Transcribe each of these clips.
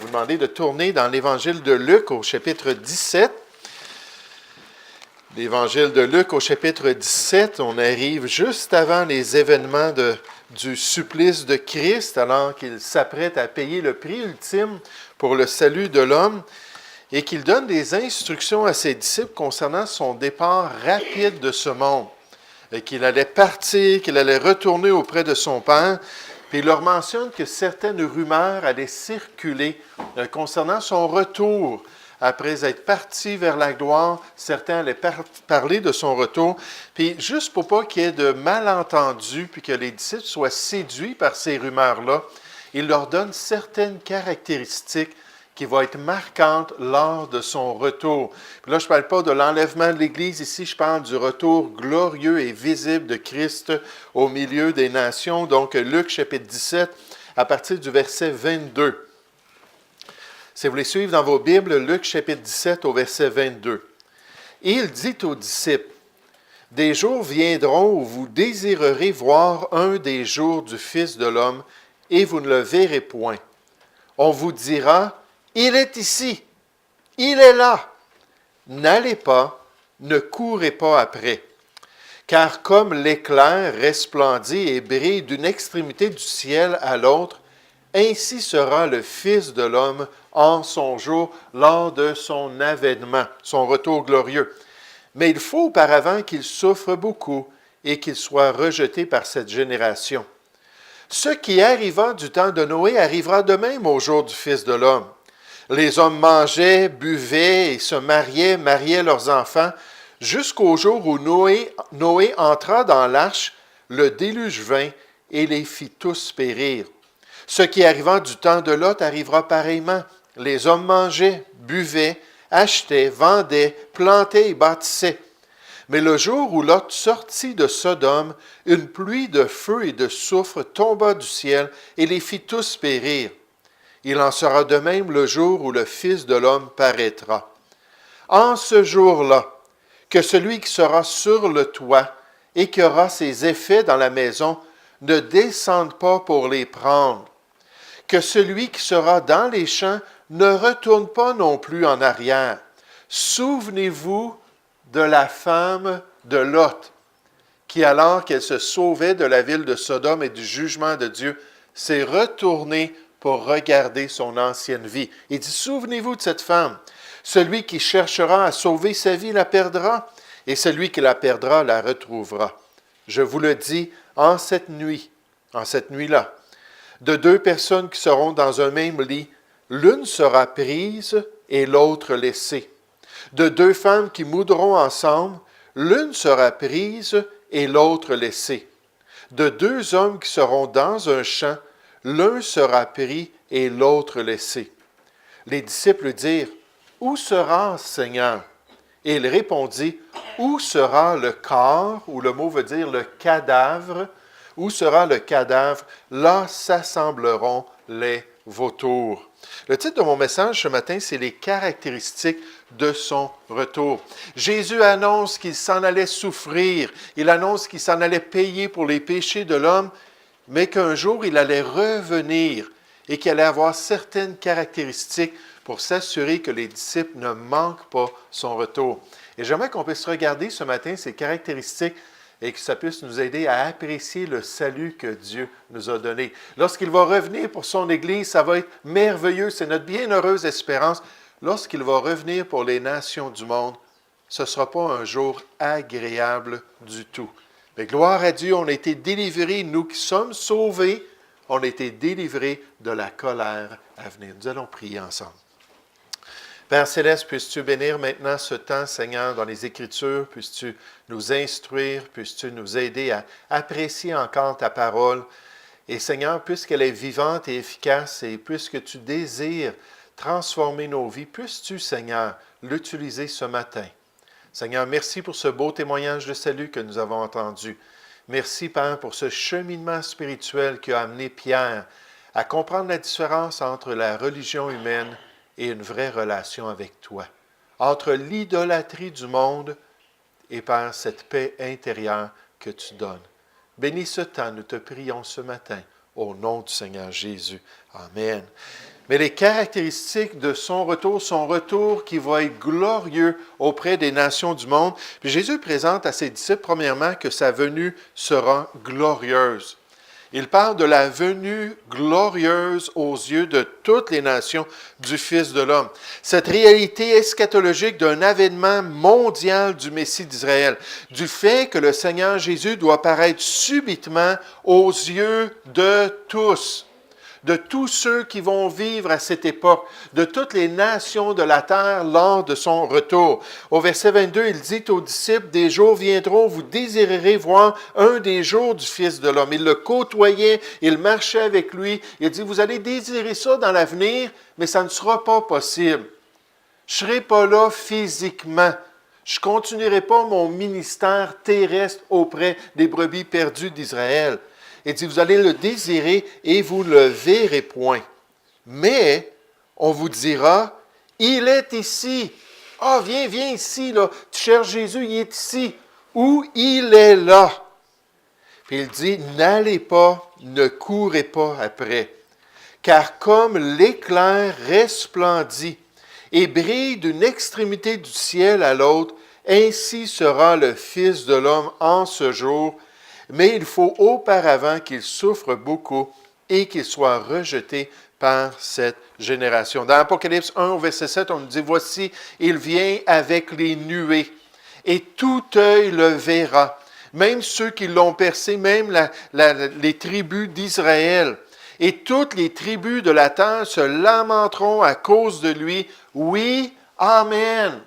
demander de tourner dans l'Évangile de Luc au chapitre 17. L'Évangile de Luc au chapitre 17, on arrive juste avant les événements du supplice de Christ, alors qu'il s'apprête à payer le prix ultime pour le salut de l'homme, et qu'il donne des instructions à ses disciples concernant son départ rapide de ce monde, et qu'il allait partir, qu'il allait retourner auprès de son Père. Puis il leur mentionne que certaines rumeurs allaient circuler concernant son retour. Après être parti vers la gloire, certains allaient parler de son retour. Puis juste pour pas qu'il y ait de malentendus, puis que les disciples soient séduits par ces rumeurs-là, il leur donne certaines caractéristiques qui vont être marquantes lors de son retour. Puis là, je ne parle pas de l'enlèvement de l'Église ici, je parle du retour glorieux et visible de Christ au milieu des nations. Donc, Luc chapitre 17, à partir du verset 22. Si vous voulez suivre dans vos Bibles, Luc chapitre 17 au verset 22. Et il dit aux disciples, « Des jours viendront où vous désirerez voir un des jours du Fils de l'homme, et vous ne le verrez point. On vous dira, « Il est ici, il est là. » N'allez pas, ne courez pas après. Car comme l'éclair resplendit et brille d'une extrémité du ciel à l'autre, ainsi sera le Fils de l'homme en son jour lors de son avènement, son retour glorieux. Mais il faut auparavant qu'il souffre beaucoup et qu'il soit rejeté par cette génération. Ce qui arriva du temps de Noé arrivera de même au jour du Fils de l'homme. Les hommes mangeaient, buvaient et se mariaient leurs enfants, jusqu'au jour où Noé entra dans l'arche, le déluge vint et les fit tous périr. Ce qui arriva du temps de Lot arrivera pareillement. Les hommes mangeaient, buvaient, achetaient, vendaient, plantaient et bâtissaient. Mais le jour où Lot sortit de Sodome, une pluie de feu et de soufre tomba du ciel et les fit tous périr. Il en sera de même le jour où le Fils de l'homme paraîtra. En ce jour-là, que celui qui sera sur le toit et qui aura ses effets dans la maison ne descende pas pour les prendre. Que celui qui sera dans les champs ne retourne pas non plus en arrière. Souvenez-vous de la femme de Lot, qui alors qu'elle se sauvait de la ville de Sodome et du jugement de Dieu, s'est retournée pour regarder son ancienne vie. Il dit, souvenez-vous de cette femme. Celui qui cherchera à sauver sa vie la perdra, et celui qui la perdra la retrouvera. Je vous le dis, en cette nuit-là, de deux personnes qui seront dans un même lit, l'une sera prise et l'autre laissée. De deux femmes qui moudront ensemble, l'une sera prise et l'autre laissée. De deux hommes qui seront dans un champ, l'un sera pris et l'autre laissé. Les disciples dirent, « Où sera, Seigneur? » Et il répondit, « Où sera le corps? » Ou le mot veut dire le cadavre. « Où sera le cadavre? Là s'assembleront les vautours. » Le titre de mon message ce matin, c'est « Les caractéristiques de son retour ». Jésus annonce qu'il s'en allait souffrir. Il annonce qu'il s'en allait payer pour les péchés de l'homme, mais qu'un jour, il allait revenir et qu'il allait avoir certaines caractéristiques pour s'assurer que les disciples ne manquent pas son retour. Et j'aimerais qu'on puisse regarder ce matin ces caractéristiques et que ça puisse nous aider à apprécier le salut que Dieu nous a donné. Lorsqu'il va revenir pour son Église, ça va être merveilleux, c'est notre bienheureuse espérance. Lorsqu'il va revenir pour les nations du monde, ce ne sera pas un jour agréable du tout. Mais gloire à Dieu, on a été délivrés, nous qui sommes sauvés, on a été délivrés de la colère à venir. Nous allons prier ensemble. Père Céleste, puisses-tu bénir maintenant ce temps, Seigneur, dans les Écritures, puisses-tu nous instruire, puisses-tu nous aider à apprécier encore ta parole. Et Seigneur, puisqu'elle est vivante et efficace, et puisque tu désires transformer nos vies, puisses-tu, Seigneur, l'utiliser ce matin. Seigneur, merci pour ce beau témoignage de salut que nous avons entendu. Merci, Père, pour ce cheminement spirituel qui a amené Pierre à comprendre la différence entre la religion humaine et une vraie relation avec toi. Entre l'idolâtrie du monde et, Père, cette paix intérieure que tu donnes. Bénis ce temps, nous te prions ce matin, au nom du Seigneur Jésus. Amen. Mais les caractéristiques de son retour qui va être glorieux auprès des nations du monde. Puis Jésus présente à ses disciples, premièrement, que sa venue sera glorieuse. Il parle de la venue glorieuse aux yeux de toutes les nations du Fils de l'homme. Cette réalité eschatologique d'un avènement mondial du Messie d'Israël, du fait que le Seigneur Jésus doit paraître subitement aux yeux de tous ceux qui vont vivre à cette époque, de toutes les nations de la terre lors de son retour. Au verset 22, il dit aux disciples, « Des jours viendront, vous désirerez voir un des jours du Fils de l'homme. » Il le côtoyait, il marchait avec lui. Il dit, « Vous allez désirer ça dans l'avenir, mais ça ne sera pas possible. Je ne serai pas là physiquement. Je ne continuerai pas mon ministère terrestre auprès des brebis perdues d'Israël. » Il dit, vous allez le désirer et vous ne le verrez point. Mais on vous dira, il est ici. Ah, viens ici, là. Tu cherches Jésus, il est ici. Ou il est là. Puis il dit, n'allez pas, ne courez pas après. Car comme l'éclair resplendit et brille d'une extrémité du ciel à l'autre, ainsi sera le Fils de l'homme en ce jour. Mais il faut auparavant qu'il souffre beaucoup et qu'il soit rejeté par cette génération. Dans Apocalypse 1, au verset 7, on nous dit, « Voici, il vient avec les nuées, et tout œil le verra, même ceux qui l'ont percé, même les tribus d'Israël. Et toutes les tribus de la terre se lamenteront à cause de lui. Oui, Amen. »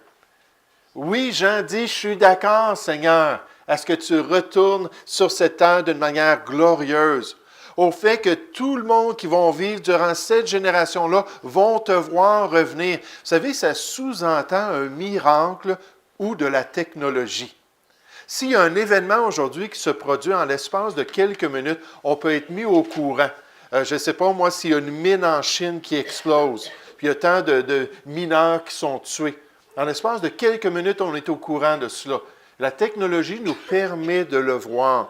Oui, Jean dit, « Je suis d'accord, Seigneur. » À ce que tu retournes sur cette terre d'une manière glorieuse. Au fait que tout le monde qui va vivre durant cette génération-là vont te voir revenir. Vous savez, ça sous-entend un miracle ou de la technologie. S'il y a un événement aujourd'hui qui se produit en l'espace de quelques minutes, on peut être mis au courant. Je ne sais pas, moi, s'il y a une mine en Chine qui explose, puis il y a tant de mineurs qui sont tués. En l'espace de quelques minutes, on est au courant de cela. La technologie nous permet de le voir.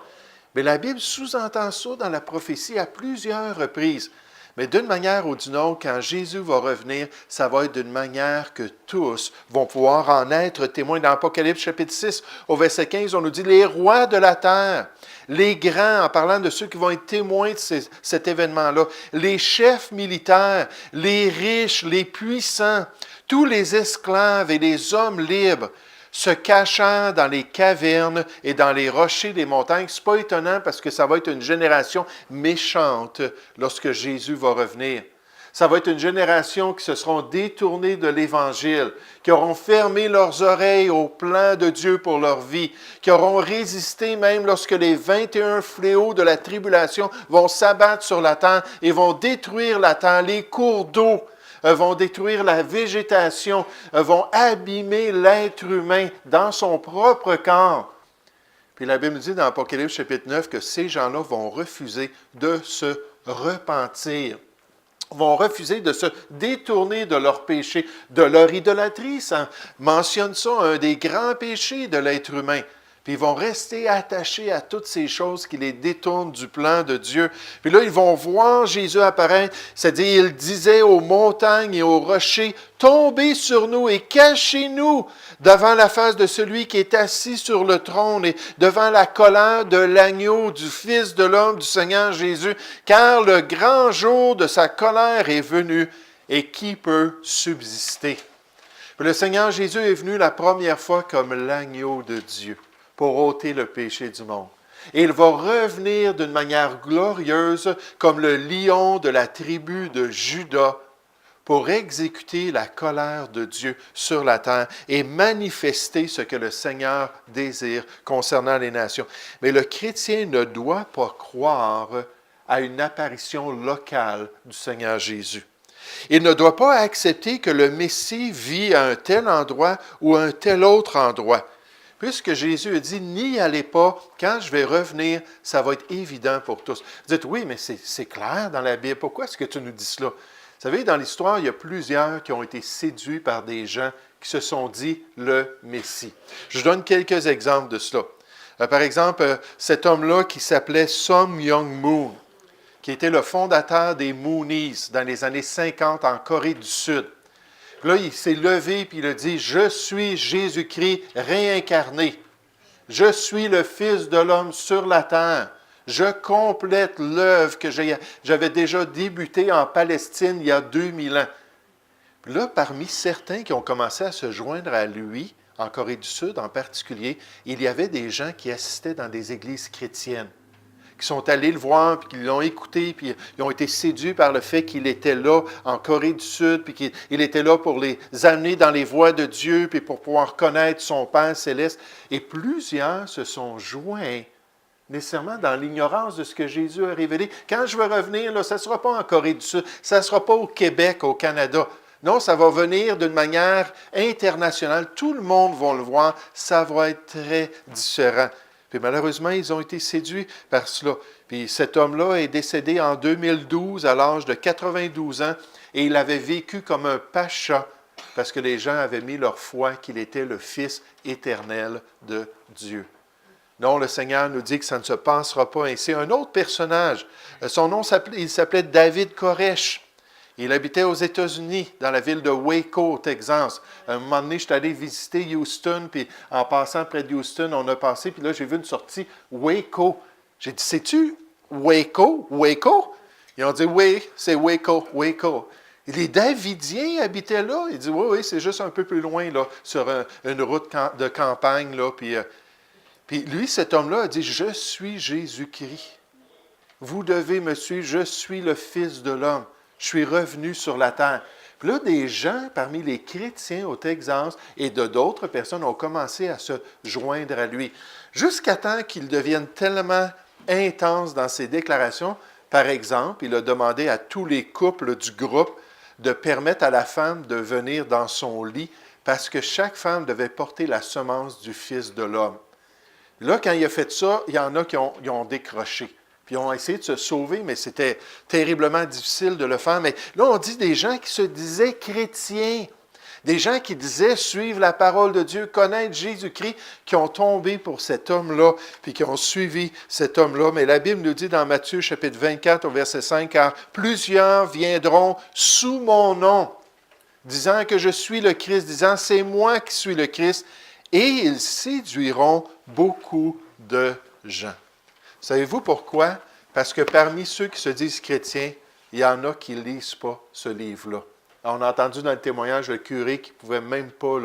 Mais la Bible sous-entend ça dans la prophétie à plusieurs reprises. Mais d'une manière ou d'une autre, quand Jésus va revenir, ça va être d'une manière que tous vont pouvoir en être témoins. Dans Apocalypse chapitre 6, au verset 15, on nous dit « Les rois de la terre, les grands », en parlant de ceux qui vont être témoins de cet événement-là, les chefs militaires, les riches, les puissants, tous les esclaves et les hommes libres, se cachant dans les cavernes et dans les rochers des montagnes. Ce n'est pas étonnant parce que ça va être une génération méchante lorsque Jésus va revenir. Ça va être une génération qui se seront détournés de l'Évangile, qui auront fermé leurs oreilles au plan de Dieu pour leur vie, qui auront résisté même lorsque les 21 fléaux de la tribulation vont s'abattre sur la terre et vont détruire la terre, les cours d'eau, vont détruire la végétation, vont abîmer l'être humain dans son propre corps. Puis la Bible dit dans Apocalypse chapitre 9 que ces gens-là vont refuser de se repentir, vont refuser de se détourner de leur péché, de leur idolâtrie. Ça mentionne ça, un des grands péchés de l'être humain. Puis ils vont rester attachés à toutes ces choses qui les détournent du plan de Dieu. Puis là, ils vont voir Jésus apparaître. C'est-à-dire, il disait aux montagnes et aux rochers, « Tombez sur nous et cachez-nous devant la face de celui qui est assis sur le trône et devant la colère de l'agneau, du Fils de l'homme, du Seigneur Jésus, car le grand jour de sa colère est venu et qui peut subsister? » Puis le Seigneur Jésus est venu la première fois comme l'agneau de Dieu, pour ôter le péché du monde. Et il va revenir d'une manière glorieuse comme le lion de la tribu de Juda pour exécuter la colère de Dieu sur la terre et manifester ce que le Seigneur désire concernant les nations. Mais le chrétien ne doit pas croire à une apparition locale du Seigneur Jésus. Il ne doit pas accepter que le Messie vit à un tel endroit ou à un tel autre endroit. Puisque Jésus a dit, n'y allez pas, quand je vais revenir, ça va être évident pour tous. Vous dites, oui, mais c'est clair dans la Bible, pourquoi est-ce que tu nous dis cela? Vous savez, dans l'histoire, il y a plusieurs qui ont été séduits par des gens qui se sont dit le Messie. Je vous donne quelques exemples de cela. Par exemple, cet homme-là qui s'appelait Sun Myung Moon. qui était le fondateur des Moonies dans les années 50 en Corée du Sud. Puis là, il s'est levé puis il a dit, « Je suis Jésus-Christ réincarné. Je suis le Fils de l'homme sur la terre. Je complète l'œuvre que j'avais déjà débutée en Palestine il y a 2000 ans. » Puis là, parmi certains qui ont commencé à se joindre à lui, en Corée du Sud en particulier, il y avait des gens qui assistaient dans des églises chrétiennes, qui sont allés le voir, puis qui l'ont écouté, puis ils ont été séduits par le fait qu'il était là en Corée du Sud, puis qu'il était là pour les amener dans les voies de Dieu, puis pour pouvoir connaître son Père céleste. Et plusieurs se sont joints nécessairement dans l'ignorance de ce que Jésus a révélé. Quand je vais revenir, là, ça ne sera pas en Corée du Sud, ça ne sera pas au Québec, au Canada. Non, ça va venir d'une manière internationale. Tout le monde va le voir. Ça va être très différent. Puis malheureusement, ils ont été séduits par cela. Puis cet homme-là est décédé en 2012 à l'âge de 92 ans et il avait vécu comme un pacha parce que les gens avaient mis leur foi qu'il était le Fils éternel de Dieu. Non, le Seigneur nous dit que ça ne se passera pas ainsi. Un autre personnage, son nom il s'appelait David Koresh. Il habitait aux États-Unis, dans la ville de Waco, au Texas. À un moment donné, je suis allé visiter Houston, puis en passant près de Houston, on a passé, puis là, j'ai vu une sortie Waco. J'ai dit, sais-tu Waco? Waco? Ils ont dit, oui, c'est Waco, Waco. Et les Davidiens habitaient là. Il dit, oui, oui, c'est juste un peu plus loin, là, sur une route de campagne, là. Puis lui, cet homme-là, a dit, je suis Jésus-Christ. Vous devez me suivre, je suis le Fils de l'homme. Je suis revenu sur la terre. Puis là, des gens parmi les chrétiens au Texas et de d'autres personnes ont commencé à se joindre à lui. Jusqu'à temps qu'il devienne tellement intense dans ses déclarations. Par exemple, il a demandé à tous les couples du groupe de permettre à la femme de venir dans son lit parce que chaque femme devait porter la semence du Fils de l'homme. Là, quand il a fait ça, il y en a qui ont décroché. Puis ils ont essayé de se sauver, mais c'était terriblement difficile de le faire. Mais là, on dit des gens qui se disaient chrétiens, des gens qui disaient suivre la parole de Dieu, connaître Jésus-Christ, qui ont tombé pour cet homme-là, puis qui ont suivi cet homme-là. Mais la Bible nous dit dans Matthieu chapitre 24 au verset 5, « Car plusieurs viendront sous mon nom, disant que je suis le Christ, disant c'est moi qui suis le Christ, et ils séduiront beaucoup de gens. » Savez-vous pourquoi? Parce que parmi ceux qui se disent chrétiens, il y en a qui ne lisent pas ce livre-là. Alors, on a entendu dans le témoignage le curé qui ne pouvait même pas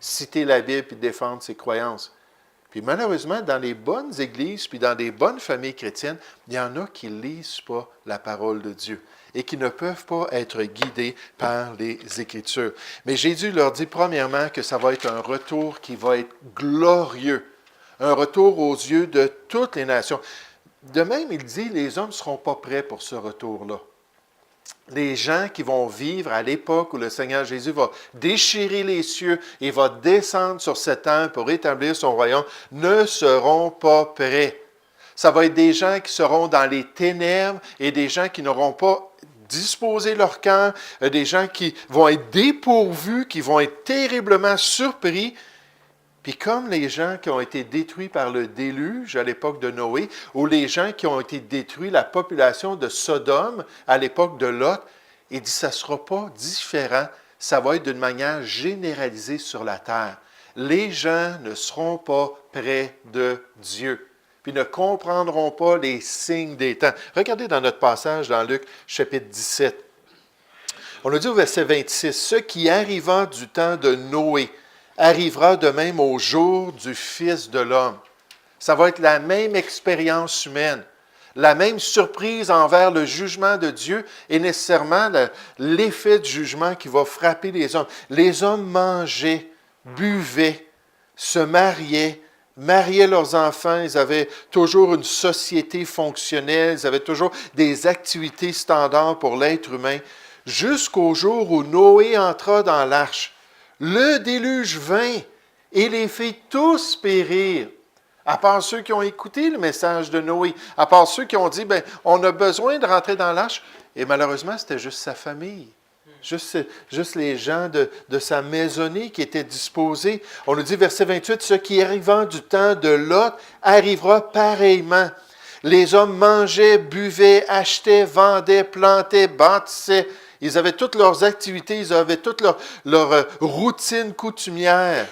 citer la Bible et défendre ses croyances. Puis malheureusement, dans les bonnes églises puis dans des bonnes familles chrétiennes, il y en a qui ne lisent pas la parole de Dieu et qui ne peuvent pas être guidés par les Écritures. Mais Jésus leur dit premièrement que ça va être un retour qui va être glorieux. Un retour aux yeux de toutes les nations. De même, il dit, les hommes ne seront pas prêts pour ce retour-là. Les gens qui vont vivre à l'époque où le Seigneur Jésus va déchirer les cieux et va descendre sur cette terre pour établir son royaume, ne seront pas prêts. Ça va être des gens qui seront dans les ténèbres et des gens qui n'auront pas disposé leur cœur, des gens qui vont être dépourvus, qui vont être terriblement surpris. Puis comme les gens qui ont été détruits par le déluge à l'époque de Noé, ou les gens qui ont été détruits, la population de Sodome à l'époque de Lot, il dit ça ne sera pas différent, ça va être d'une manière généralisée sur la terre. Les gens ne seront pas près de Dieu, puis ne comprendront pas les signes des temps. Regardez dans notre passage dans Luc chapitre 17. On le dit au verset 26, « Ce qui arriva du temps de Noé, arrivera de même au jour du Fils de l'homme. » Ça va être la même expérience humaine, la même surprise envers le jugement de Dieu et nécessairement l'effet du jugement qui va frapper les hommes. Les hommes mangeaient, buvaient, se mariaient leurs enfants, ils avaient toujours une société fonctionnelle, ils avaient toujours des activités standards pour l'être humain, jusqu'au jour où Noé entra dans l'arche. Le déluge vint et les fit tous périr, à part ceux qui ont écouté le message de Noé, à part ceux qui ont dit, on a besoin de rentrer dans l'arche. Et malheureusement, c'était juste sa famille, juste les gens de sa maisonnée qui étaient disposés. On nous dit, verset 28, « Ce qui arrivant du temps de Lot arrivera pareillement. Les hommes mangeaient, buvaient, achetaient, vendaient, plantaient, bâtissaient. Ils avaient toutes leurs activités, ils avaient toute leur routine coutumière.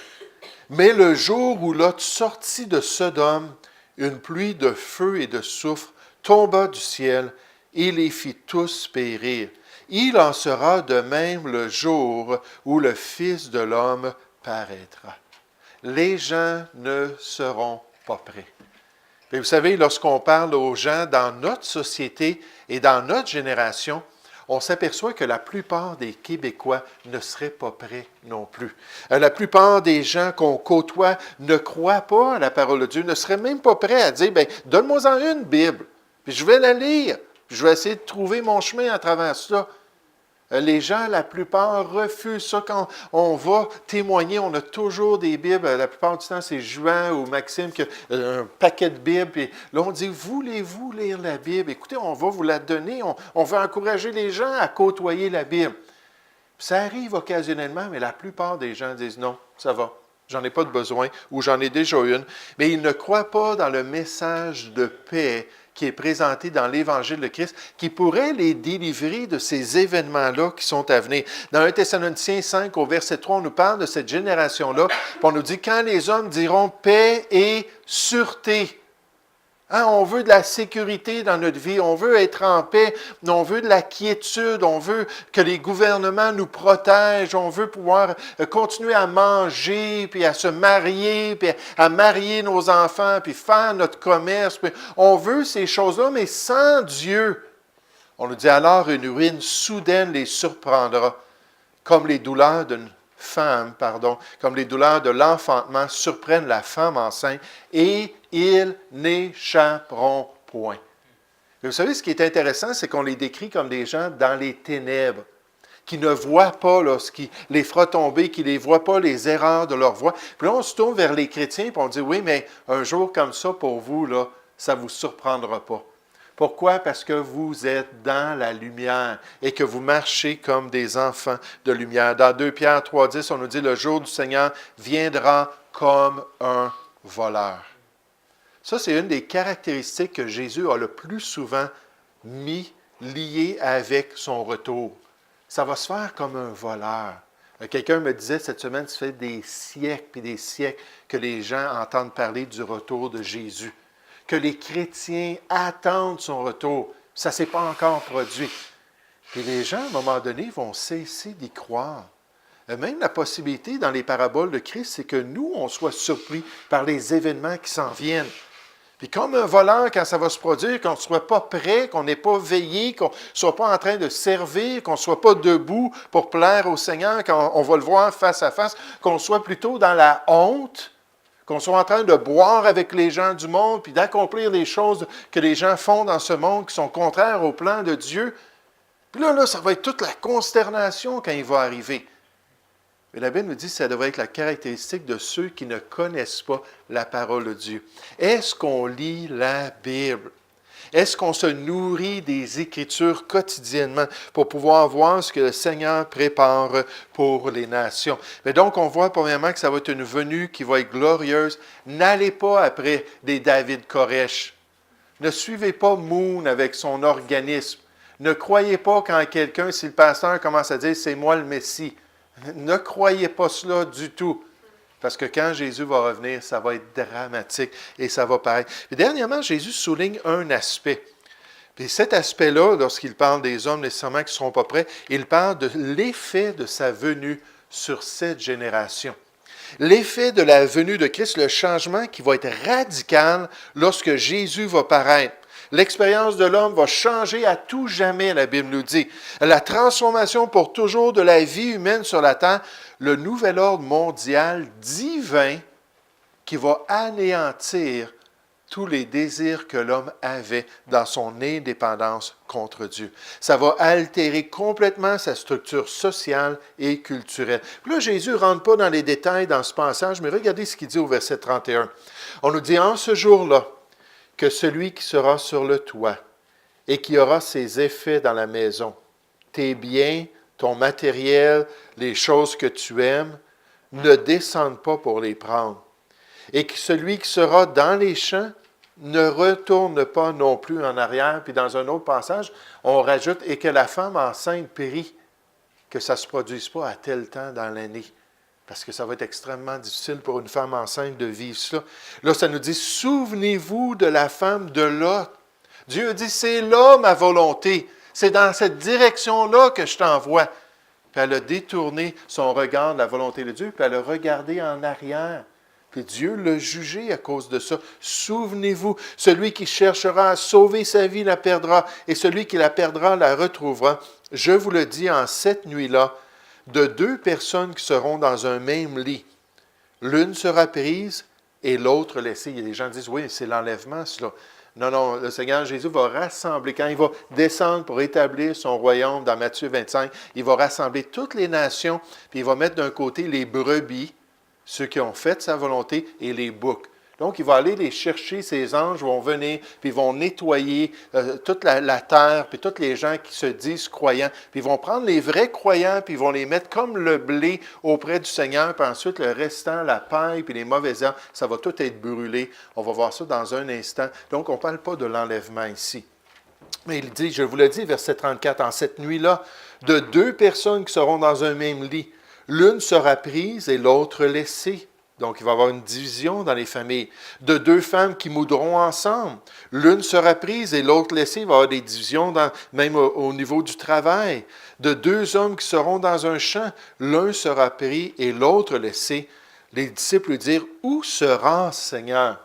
Mais le jour où Lot sortit de Sodome, une pluie de feu et de soufre tomba du ciel et les fit tous périr. Il en sera de même le jour où le Fils de l'homme paraîtra. Les gens ne seront pas prêts. Et vous savez, lorsqu'on parle aux gens dans notre société et dans notre génération, on s'aperçoit que la plupart des Québécois ne seraient pas prêts non plus. La plupart des gens qu'on côtoie ne croient pas à la parole de Dieu, ne seraient même pas prêts à dire, bien, donne-moi-en une Bible, puis je vais la lire, puis je vais essayer de trouver mon chemin à travers ça. Les gens, la plupart, refusent ça. Quand on va témoigner, on a toujours des Bibles. La plupart du temps, c'est Juan ou Maxime qui a un paquet de Bibles. Puis là, on dit, voulez-vous lire la Bible? Écoutez, on va vous la donner. On veut encourager les gens à côtoyer la Bible. Puis ça arrive occasionnellement, mais la plupart des gens disent, non, ça va. J'en ai pas de besoin ou j'en ai déjà une. Mais ils ne croient pas dans le message de paix qui est présenté dans l'Évangile de Christ, qui pourrait les délivrer de ces événements-là qui sont à venir. Dans 1 Thessaloniciens 5, au verset 3, on nous parle de cette génération-là, puis on nous dit, quand les hommes diront paix et sûreté. Hein, on veut de la sécurité dans notre vie, on veut être en paix, on veut de la quiétude, on veut que les gouvernements nous protègent, on veut pouvoir continuer à manger, puis à se marier, puis à marier nos enfants, puis faire notre commerce. Puis on veut ces choses-là, mais sans Dieu. On nous dit alors une ruine soudaine les surprendra, comme les douleurs d'une femme, comme les douleurs de l'enfantement surprennent la femme enceinte, et ils n'échapperont point. Et vous savez, ce qui est intéressant, c'est qu'on les décrit comme des gens dans les ténèbres, qui ne voient pas ce qui les fera tomber, qui ne voient pas les erreurs de leur voie. Puis là, on se tourne vers les chrétiens, et on dit, oui, mais un jour comme ça, pour vous, là, ça ne vous surprendra pas. Pourquoi? Parce que vous êtes dans la lumière et que vous marchez comme des enfants de lumière. Dans 2 Pierre 3,10, on nous dit, le jour du Seigneur viendra comme un voleur. Ça, c'est une des caractéristiques que Jésus a le plus souvent liées avec son retour. Ça va se faire comme un voleur. Quelqu'un me disait cette semaine, ça fait des siècles et des siècles que les gens entendent parler du retour de Jésus, que les chrétiens attendent son retour. Ça ne s'est pas encore produit. Puis les gens, à un moment donné, vont cesser d'y croire. Même la possibilité dans les paraboles de Christ, c'est que nous, on soit surpris par les événements qui s'en viennent. Puis comme un voleur, quand ça va se produire, qu'on ne soit pas prêt, qu'on n'ait pas veillé, qu'on ne soit pas en train de servir, qu'on ne soit pas debout pour plaire au Seigneur, quand on va le voir face à face, qu'on soit plutôt dans la honte, qu'on soit en train de boire avec les gens du monde, puis d'accomplir les choses que les gens font dans ce monde qui sont contraires au plan de Dieu. Puis là, ça va être toute la consternation quand il va arriver. Mais la Bible nous dit que ça devrait être la caractéristique de ceux qui ne connaissent pas la parole de Dieu. Est-ce qu'on lit la Bible? Est-ce qu'on se nourrit des Écritures quotidiennement pour pouvoir voir ce que le Seigneur prépare pour les nations? Mais donc, on voit premièrement que ça va être une venue qui va être glorieuse. N'allez pas après des David Koresh. Ne suivez pas Moon avec son organisme. Ne croyez pas quand quelqu'un, si le pasteur commence à dire « c'est moi le Messie », ne croyez pas cela du tout. Parce que quand Jésus va revenir, ça va être dramatique et ça va paraître. Et dernièrement, Jésus souligne un aspect. Et cet aspect-là, lorsqu'il parle des hommes nécessairement qui ne seront pas prêts, il parle de l'effet de sa venue sur cette génération. L'effet de la venue de Christ, le changement qui va être radical lorsque Jésus va paraître. L'expérience de l'homme va changer à tout jamais, la Bible nous dit. La transformation pour toujours de la vie humaine sur la terre, le nouvel ordre mondial divin qui va anéantir tous les désirs que l'homme avait dans son indépendance contre Dieu. Ça va altérer complètement sa structure sociale et culturelle. Puis là, Jésus ne rentre pas dans les détails dans ce passage, mais regardez ce qu'il dit au verset 31. On nous dit, en ce jour-là, que celui qui sera sur le toit et qui aura ses effets dans la maison, tes biens, ton matériel, les choses que tu aimes, ne descendent pas pour les prendre. Et que celui qui sera dans les champs ne retourne pas non plus en arrière. Puis dans un autre passage, on rajoute « et que la femme enceinte périt », que ça ne se produise pas à tel temps dans l'année. Parce que ça va être extrêmement difficile pour une femme enceinte de vivre cela. Là, ça nous dit « souvenez-vous de la femme de Lot ». Dieu dit « c'est là ma volonté, c'est dans cette direction-là que je t'envoie ». Puis elle a détourné son regard de la volonté de Dieu, puis elle a regardé en arrière. Puis Dieu l'a jugé à cause de ça. Souvenez-vous, celui qui cherchera à sauver sa vie la perdra, et celui qui la perdra la retrouvera. Je vous le dis, en cette nuit-là, de deux personnes qui seront dans un même lit, l'une sera prise et l'autre laissée. Il y a des gens qui disent, oui, c'est l'enlèvement, cela. Non, non, le Seigneur Jésus va rassembler, quand il va descendre pour établir son royaume dans Matthieu 25, il va rassembler toutes les nations, puis il va mettre d'un côté les brebis, ceux qui ont fait sa volonté, et les boucs. Donc, il va aller les chercher, ces anges vont venir, puis ils vont nettoyer toute la terre, puis tous les gens qui se disent croyants, puis ils vont prendre les vrais croyants, puis ils vont les mettre comme le blé auprès du Seigneur, puis ensuite le restant, la paille, puis les mauvaises herbes, ça va tout être brûlé. On va voir ça dans un instant. Donc, on ne parle pas de l'enlèvement ici. Mais il dit, je vous le dis, verset 34, « En cette nuit-là, de deux personnes qui seront dans un même lit, l'une sera prise et l'autre laissée. » Donc, il va y avoir une division dans les familles. De deux femmes qui moudront ensemble. L'une sera prise et l'autre laissée. Il va y avoir des divisions même au niveau du travail. De deux hommes qui seront dans un champ. L'un sera pris et l'autre laissé. Les disciples lui dirent, « Où sera, Seigneur? »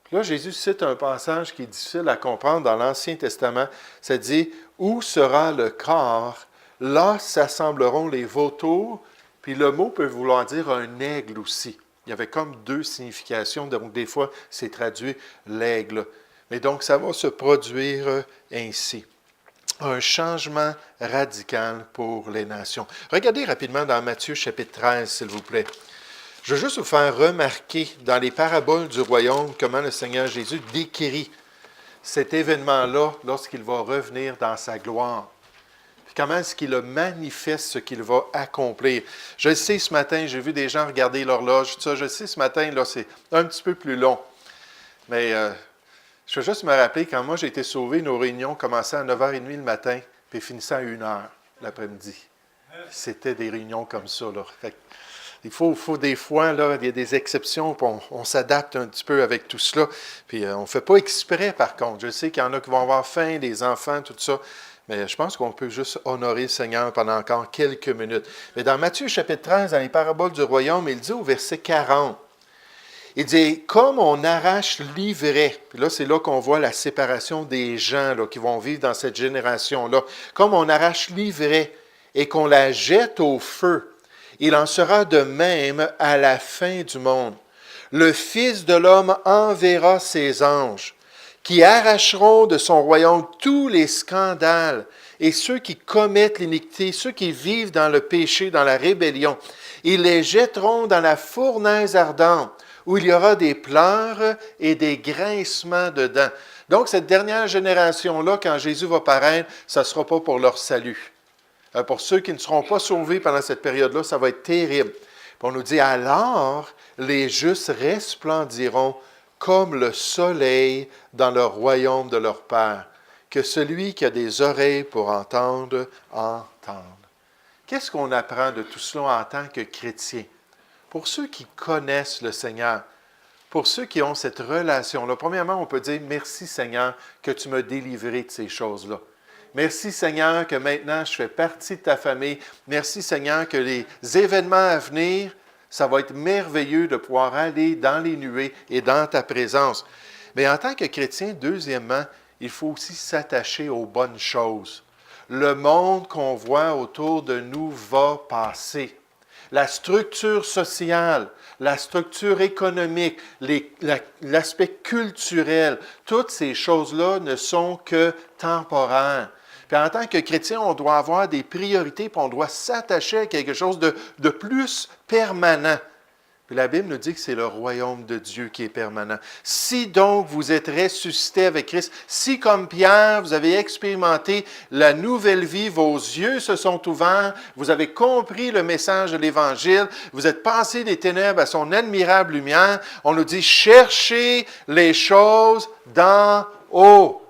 Puis là, Jésus cite un passage qui est difficile à comprendre dans l'Ancien Testament. Ça dit, « Où sera le corps? Là s'assembleront les vautours. » Puis le mot peut vouloir dire un aigle aussi. Il y avait comme deux significations, donc des fois, c'est traduit l'aigle. Mais donc, ça va se produire ainsi. Un changement radical pour les nations. Regardez rapidement dans Matthieu chapitre 13, s'il vous plaît. Je veux juste vous faire remarquer dans les paraboles du royaume comment le Seigneur Jésus décrit cet événement-là lorsqu'il va revenir dans sa gloire. Comment est-ce qu'il manifeste ce qu'il va accomplir? Je le sais ce matin, j'ai vu des gens regarder l'horloge, tout ça. Je le sais ce matin, là, c'est un petit peu plus long. Mais je veux juste me rappeler, quand moi j'ai été sauvé, nos réunions commençaient à 9h30 le matin, puis finissaient à 1h l'après-midi. C'était des réunions comme ça, là. Fait que, il faut des fois, là, il y a des exceptions, puis on s'adapte un petit peu avec tout cela. Puis on ne fait pas exprès, par contre. Je sais qu'il y en a qui vont avoir faim, des enfants, tout ça. Mais je pense qu'on peut juste honorer le Seigneur pendant encore quelques minutes. Mais dans Matthieu chapitre 13, dans les paraboles du royaume, il dit au verset 40, il dit, comme on arrache l'ivraie, puis là, c'est là qu'on voit la séparation des gens là, qui vont vivre dans cette génération-là, comme on arrache l'ivraie et qu'on la jette au feu, il en sera de même à la fin du monde. Le Fils de l'homme enverra ses anges, qui arracheront de son royaume tous les scandales et ceux qui commettent l'iniquité, ceux qui vivent dans le péché, dans la rébellion. Ils les jetteront dans la fournaise ardente, où il y aura des pleurs et des grincements de dents. Donc, cette dernière génération-là, quand Jésus va paraître, ça ne sera pas pour leur salut. Pour ceux qui ne seront pas sauvés pendant cette période-là, ça va être terrible. Puis on nous dit, alors, les justes resplendiront comme le soleil dans le royaume de leur Père. Que celui qui a des oreilles pour entendre, entende. Qu'est-ce qu'on apprend de tout cela en tant que chrétien? Pour ceux qui connaissent le Seigneur, pour ceux qui ont cette relation-là, premièrement, on peut dire « Merci Seigneur que tu m'as délivré de ces choses-là. Merci Seigneur que maintenant je fais partie de ta famille. Merci Seigneur que les événements à venir, ça va être merveilleux de pouvoir aller dans les nuées et dans ta présence. » Mais en tant que chrétien, deuxièmement, il faut aussi s'attacher aux bonnes choses. Le monde qu'on voit autour de nous va passer. La structure sociale, la structure économique, l'aspect culturel, toutes ces choses-là ne sont que temporaires. Puis en tant que chrétien, on doit avoir des priorités, puis on doit s'attacher à quelque chose de plus permanent. Puis la Bible nous dit que c'est le royaume de Dieu qui est permanent. Si donc vous êtes ressuscité avec Christ, si comme Pierre, vous avez expérimenté la nouvelle vie, vos yeux se sont ouverts, vous avez compris le message de l'Évangile, vous êtes passé des ténèbres à son admirable lumière, on nous dit cherchez les choses d'en haut.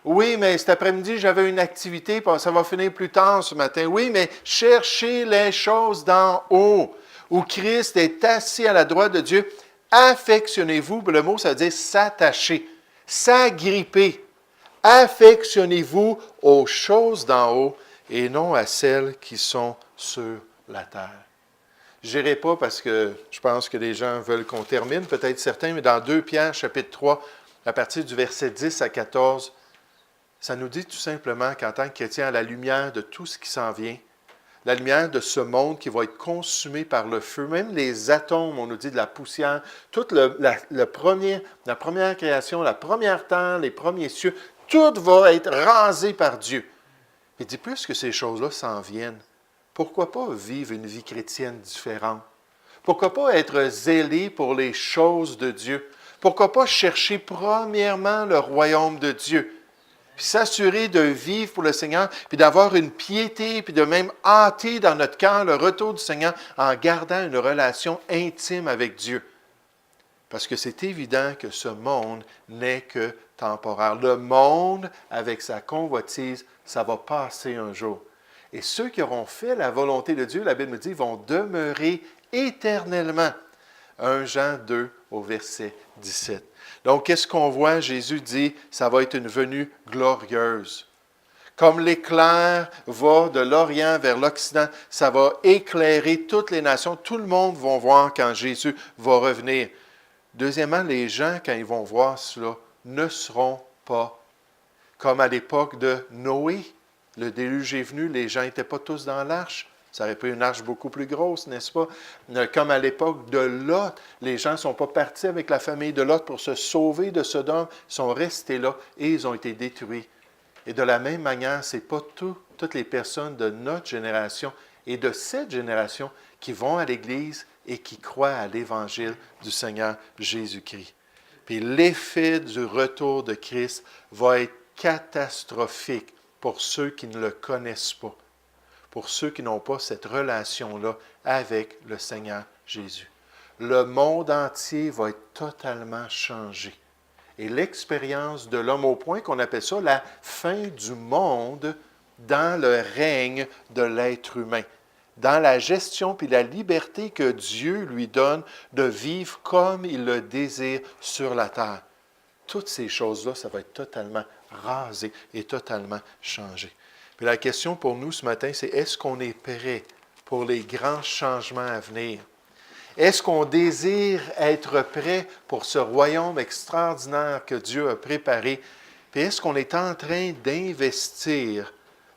Oui, mais cet après-midi, j'avais une activité, ça va finir plus tard ce matin. Oui, mais cherchez les choses d'en haut, où Christ est assis à la droite de Dieu. Affectionnez-vous, le mot, ça veut dire s'attacher, s'agripper. Affectionnez-vous aux choses d'en haut et non à celles qui sont sur la terre. Je n'irai pas parce que je pense que les gens veulent qu'on termine, peut-être certains, mais dans 2 Pierre, chapitre 3, à partir du verset 10 à 14, ça nous dit tout simplement qu'en tant que chrétien, à la lumière de tout ce qui s'en vient, la lumière de ce monde qui va être consumé par le feu, même les atomes, on nous dit de la poussière, toute la première création, la première terre, les premiers cieux, tout va être rasé par Dieu. Il dit, plus que ces choses-là s'en viennent, pourquoi pas vivre une vie chrétienne différente? Pourquoi pas être zélé pour les choses de Dieu? Pourquoi pas chercher premièrement le royaume de Dieu? Puis s'assurer de vivre pour le Seigneur, puis d'avoir une piété, puis de même hâter dans notre cœur le retour du Seigneur en gardant une relation intime avec Dieu. Parce que c'est évident que ce monde n'est que temporaire. Le monde, avec sa convoitise, ça va passer un jour. Et ceux qui auront fait la volonté de Dieu, la Bible nous dit, vont demeurer éternellement. 1 Jean 2 au verset 17. Donc, qu'est-ce qu'on voit? Jésus dit, ça va être une venue glorieuse. Comme l'éclair va de l'Orient vers l'Occident, ça va éclairer toutes les nations. Tout le monde va voir quand Jésus va revenir. Deuxièmement, les gens, quand ils vont voir cela, ne seront pas comme à l'époque de Noé. Le déluge est venu, les gens n'étaient pas tous dans l'arche. Ça aurait pu une arche beaucoup plus grosse, n'est-ce pas? Comme à l'époque de Lot, les gens ne sont pas partis avec la famille de Lot pour se sauver de Sodome, ils sont restés là et ils ont été détruits. Et de la même manière, ce n'est pas toutes les personnes de notre génération et de cette génération qui vont à l'Église et qui croient à l'Évangile du Seigneur Jésus-Christ. Puis l'effet du retour de Christ va être catastrophique pour ceux qui ne le connaissent pas, pour ceux qui n'ont pas cette relation-là avec le Seigneur Jésus. Le monde entier va être totalement changé. Et l'expérience de l'homme, au point qu'on appelle ça la fin du monde dans le règne de l'être humain, dans la gestion puis la liberté que Dieu lui donne de vivre comme il le désire sur la terre. Toutes ces choses-là, ça va être totalement rasé et totalement changé. Puis la question pour nous ce matin, c'est est-ce qu'on est prêt pour les grands changements à venir? Est-ce qu'on désire être prêt pour ce royaume extraordinaire que Dieu a préparé? Puis est-ce qu'on est en train d'investir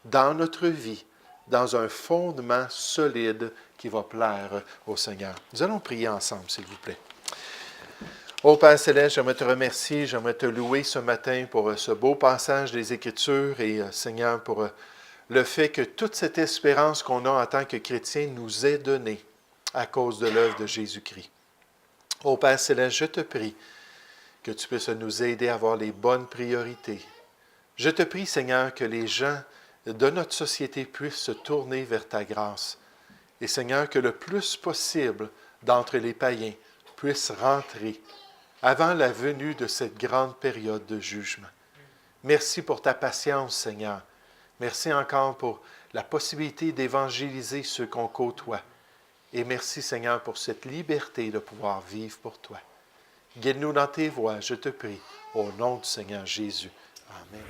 dans notre vie, dans un fondement solide qui va plaire au Seigneur? Nous allons prier ensemble, s'il vous plaît. Ô Père Céleste, j'aimerais te remercier, j'aimerais te louer ce matin pour ce beau passage des Écritures et Seigneur, pour le fait que toute cette espérance qu'on a en tant que chrétien nous est donnée à cause de l'œuvre de Jésus-Christ. Ô Père Céleste, je te prie que tu puisses nous aider à avoir les bonnes priorités. Je te prie, Seigneur, que les gens de notre société puissent se tourner vers ta grâce. Et Seigneur, que le plus possible d'entre les païens puissent rentrer avant la venue de cette grande période de jugement. Merci pour ta patience, Seigneur. Merci encore pour la possibilité d'évangéliser ceux qu'on côtoie. Et merci, Seigneur, pour cette liberté de pouvoir vivre pour toi. Guide-nous dans tes voies, je te prie, au nom du Seigneur Jésus. Amen.